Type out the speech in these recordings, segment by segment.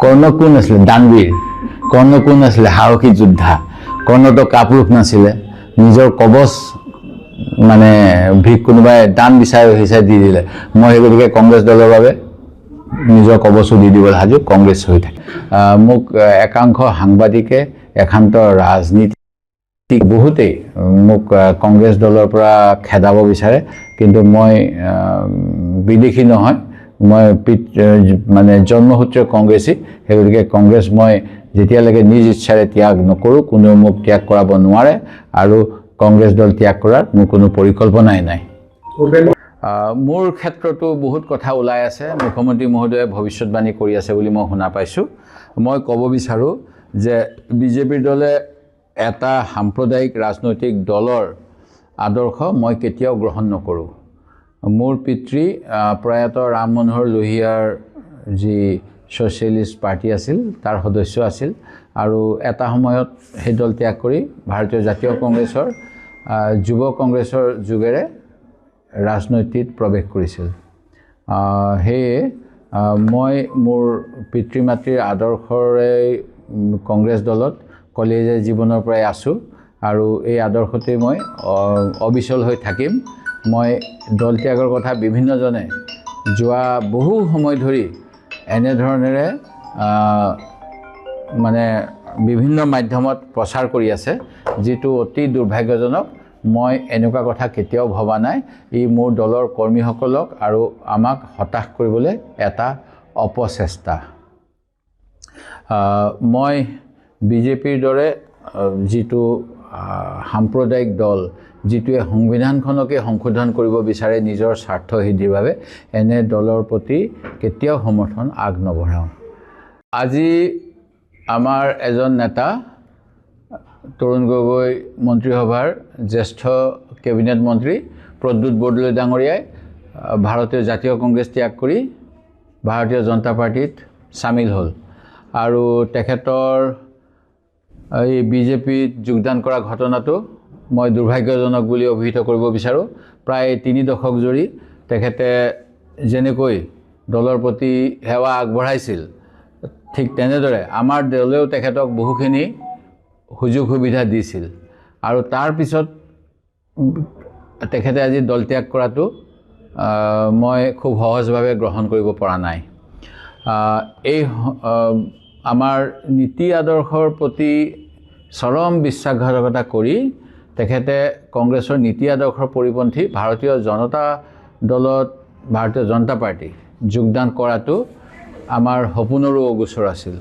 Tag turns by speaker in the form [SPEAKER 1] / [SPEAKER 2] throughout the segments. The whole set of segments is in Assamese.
[SPEAKER 1] কৰ্ণ কোন আছিলে? দানবীৰ। কৰ্ণ কোন আছিলে? সাহসী যোদ্ধা। কৰ্ণটো কাপুৰুষ নাছিলে, নিজৰ কবচ মানে কোনোবাই দান বিচাৰি দি দিলে। মই সেই গতিকে কংগ্ৰেছ দলৰ বাবে নিজৰ কবচো দি দিবলৈ সাজু, কংগ্ৰেছ হৈ থাকে। মোক একাংশ সাংবাদিকে, একান্ত ৰাজনীতিক বহুতেই মোক কংগ্ৰেছ দলৰ পৰা খেদাব বিচাৰে, কিন্তু মই বিদেশী নহয়, মই মানে জন্মসূত্ৰে কংগ্ৰেছী। সেই গতিকে কংগ্ৰেছ মই যেতিয়ালৈকে নিজ ইচ্ছাৰে ত্যাগ নকৰোঁ, কোনেও মোক ত্যাগ কৰাব নোৱাৰে, আৰু কংগ্ৰেছ দল ত্যাগ কৰাৰ মোৰ কোনো পৰিকল্পনাই নাই। মোৰ ক্ষেত্ৰতো বহুত কথা ওলাই আছে। মুখ্যমন্ত্ৰী মহোদয়ে ভৱিষ্যতবাণী কৰি আছে বুলি মই শুনা পাইছোঁ। মই ক'ব বিচাৰোঁ যে বিজেপিৰ দলে এটা সাম্প্ৰদায়িক ৰাজনৈতিক দলৰ আদৰ্শ মই কেতিয়াও গ্ৰহণ নকৰোঁ। মোৰ পিতৃ প্ৰয়াত ৰাম মনোহৰ লোহিয়াৰ যি ছ'চিয়েলিষ্ট পাৰ্টি আছিল তাৰ সদস্য আছিল, আৰু এটা সময়ত সেই দল ত্যাগ কৰি ভাৰতীয় জাতীয় কংগ্ৰেছৰ যুৱ কংগ্ৰেছৰ যোগেৰে ৰাজনীতিত প্ৰৱেশ কৰিছিল। সেয়ে মই মোৰ পিতৃ মাতৃৰ আদৰ্শৰে কংগ্ৰেছ দলত কলেজীয়া জীৱনৰ পৰাই আছোঁ, আৰু এই আদৰ্শতেই মই অবিচল হৈ থাকিম। মই দল ত্যাগৰ কথা বিভিন্নজনে যোৱা বহু সময় ধৰি এনেধৰণেৰে মানে বিভিন্ন মাধ্যমত প্ৰচাৰ কৰি আছে, যিটো অতি দুৰ্ভাগ্যজনক। মই এনেকুৱা কথা কেতিয়াও ভবা নাই। ই মোৰ দলৰ কৰ্মীসকলক আৰু আমাক হতাশ কৰিবলৈ এটা অপচেষ্টা। মই বিজেপিৰ দৰে যিটো সাম্প্ৰদায়িক দল, যিটোৱে সংবিধানখনকে সংশোধন কৰিব বিচাৰে নিজৰ স্বাৰ্থ সিদ্ধিৰ বাবে, এনে দলৰ প্ৰতি কেতিয়াও সমৰ্থন আগ নবঢ়াওঁ। আজি আমাৰ এজন নেতা তৰুণ গগৈ মন্ত্ৰীসভাৰ জ্যেষ্ঠ কেবিনেট মন্ত্ৰী প্ৰদ্যুৎ বৰদলৈ ডাঙৰীয়াই ভাৰতীয় জাতীয় কংগ্ৰেছ ত্যাগ কৰি ভাৰতীয় জনতা পাৰ্টিত চামিল হ'ল, আৰু তেখেতৰ এই বিজেপিত যোগদান কৰা ঘটনাটো মই দুৰ্ভাগ্যজনক বুলি অভিহিত কৰিব বিচাৰোঁ। প্ৰায় 3 দশক জুৰি তেখেতে যেনেকৈ দলৰ প্ৰতি সেৱা আগবঢ়াইছিল, ঠিক তেনেদৰে আমাৰ দলেও তেখেতক বহুখিনি সুযোগ সুবিধা দিছিল, আৰু তাৰ পিছত তেখেতে আজি দল ত্যাগ কৰাটো মই খুব সহজভাৱে গ্ৰহণ কৰিব পৰা নাই। এই আমাৰ নীতি আদৰ্শৰ প্ৰতি চৰম বিশ্বাসঘাতকতা কৰি তেখেতে কংগ্ৰেছৰ নীতি আদৰ্শৰ পৰিপন্থী ভাৰতীয় জনতা দলত, ভাৰতীয় জনতা পাৰ্টি যোগদান কৰাটো আমাৰ সপোনৰো অগোচৰ আছিল।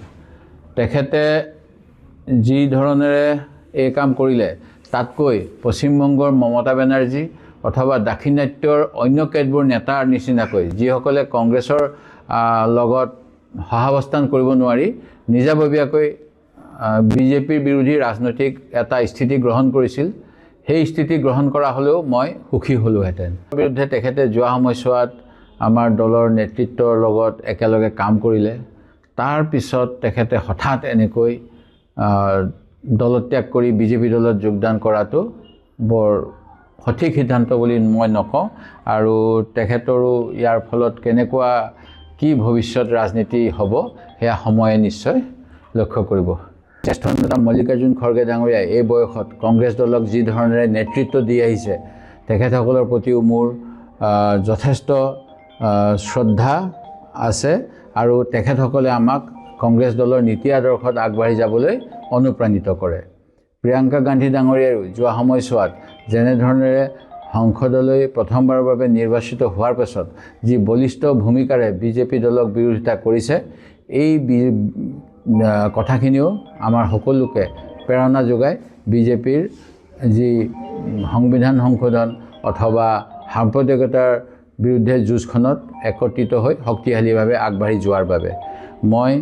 [SPEAKER 1] তেখেতে যি ধৰণেৰে এই কাম কৰিলে, তাতকৈ পশ্চিমবংগৰ মমতা বেনাৰ্জী অথবা দাক্ষিণাত্যৰ অন্য কেতবোৰ নেতাৰ নিচিনাকৈ, যিসকলে কংগ্ৰেছৰ লগত সহাৱস্থান কৰিব নোৱাৰি নিজাববীয়াকৈ বিজেপিৰ বিৰোধী ৰাজনৈতিক এটা স্থিতি গ্ৰহণ কৰিছিল, সেই স্থিতি গ্ৰহণ কৰা হ'লেও মই সুখী হ'লোহেঁতেন। বিৰুদ্ধে তেখেতে যোৱা সময়ছোৱাত আমাৰ দলৰ নেতৃত্বৰ লগত একেলগে কাম কৰিলে, তাৰ পিছত তেখেতে হঠাৎ এনেকৈ দলত্যাগ কৰি বিজেপি দলত যোগদান কৰাটো বৰ সঠিক সিদ্ধান্ত বুলি মই নকওঁ, আৰু তেখেতৰো ইয়াৰ ফলত কেনেকুৱা কি ভৱিষ্যত ৰাজনীতি হ'ব সেয়া সময়ে নিশ্চয় লক্ষ্য কৰিব। জ্যেষ্ঠ নেতা মল্লিকাৰ্জুন খৰ্গে ডাঙৰীয়াই এই বয়সত কংগ্ৰেছ দলক যি ধৰণেৰে নেতৃত্ব দি আহিছে, তেখেতসকলৰ প্ৰতিও মোৰ যথেষ্ট শ্ৰদ্ধা আছে, আৰু তেখেতসকলে আমাক কংগ্ৰেছ দলৰ নীতি আদৰ্শত আগবাঢ়ি যাবলৈ অনুপ্ৰাণিত কৰে। প্ৰিয়ংকা গান্ধী ডাঙৰীয়াইও যোৱা সময়ছোৱাত যেনেধৰণেৰে সংসদলৈ প্ৰথমবাৰৰ বাবে নিৰ্বাচিত হোৱাৰ পাছত যি বলিষ্ঠ ভূমিকাৰে বিজেপি দলক বিৰোধিতা কৰিছে, এই কথাখিনিও আমাৰ সকলোকে প্ৰেৰণা যোগায় বিজেপিৰ যি সংবিধান সংশোধন অথবা সাম্প্ৰদায়িকতাৰ বিৰুদ্ধে যুঁজখনত একত্ৰিত হৈ শক্তিশালীভাৱে আগবাঢ়ি যোৱাৰ বাবে। মই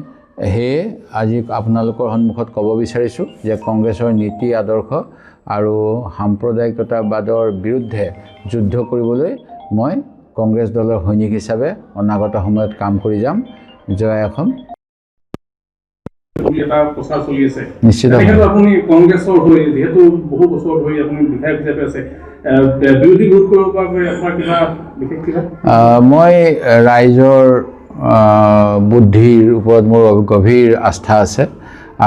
[SPEAKER 1] সেয়ে আজি আপোনালোকৰ সন্মুখত ক'ব বিচাৰিছোঁ যে কংগ্ৰেছৰ নীতি আদৰ্শ আৰু সাম্প্ৰদায়িকতাবাদৰ বিৰুদ্ধে যুদ্ধ কৰিবলৈ মই কংগ্ৰেছ দলৰ সৈনিক হিচাপে অনাগত সময়ত কাম কৰি যাম। জয় অসম।
[SPEAKER 2] এটা প্ৰচাৰ চলি আছে
[SPEAKER 1] নিশ্চিতভাৱে
[SPEAKER 2] আপুনি কংগ্ৰেছৰ হৈ যেহেতু বহু বছৰ ধৰি আপুনি বিধায়ক হিচাপে আছে, বিৰোধী ৰোধ কৰিব পৰাকৈ আপোনাৰ কিবা বিশেষ কিবা?
[SPEAKER 1] মই ৰাইজৰ বুদ্ধিৰ ওপৰত মোৰ গভীৰ আস্থা আছে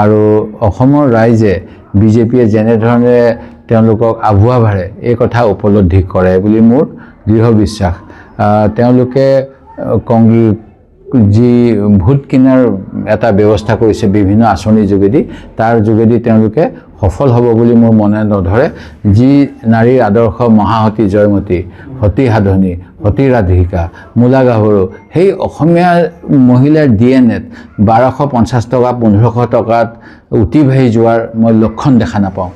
[SPEAKER 1] আৰু অসমৰ ৰাইজে বিজেপিয়ে যেনেধৰণে তেওঁলোকক আভুৱা ভাৰে এই কথা উপলব্ধি কৰে বুলি মোৰ দৃঢ় বিশ্বাস। তেওঁলোকে যি ভোট কিনাৰ এটা ব্যৱস্থা কৰিছে বিভিন্ন আঁচনিৰ যোগেদি, তাৰ যোগেদি তেওঁলোকে সফল হ'ব বুলি মোৰ মনে নধৰে। যি নাৰীৰ আদৰ্শ মহাসতী জয়মতী, সতী সাধনী, সতী ৰাধিকা, মূলা গাভৰু, সেই অসমীয়া মহিলাৰ DNAত 1250 টকা 1500 টকাত উটি ভাহি যোৱাৰ মই লক্ষণ দেখা নাপাওঁ।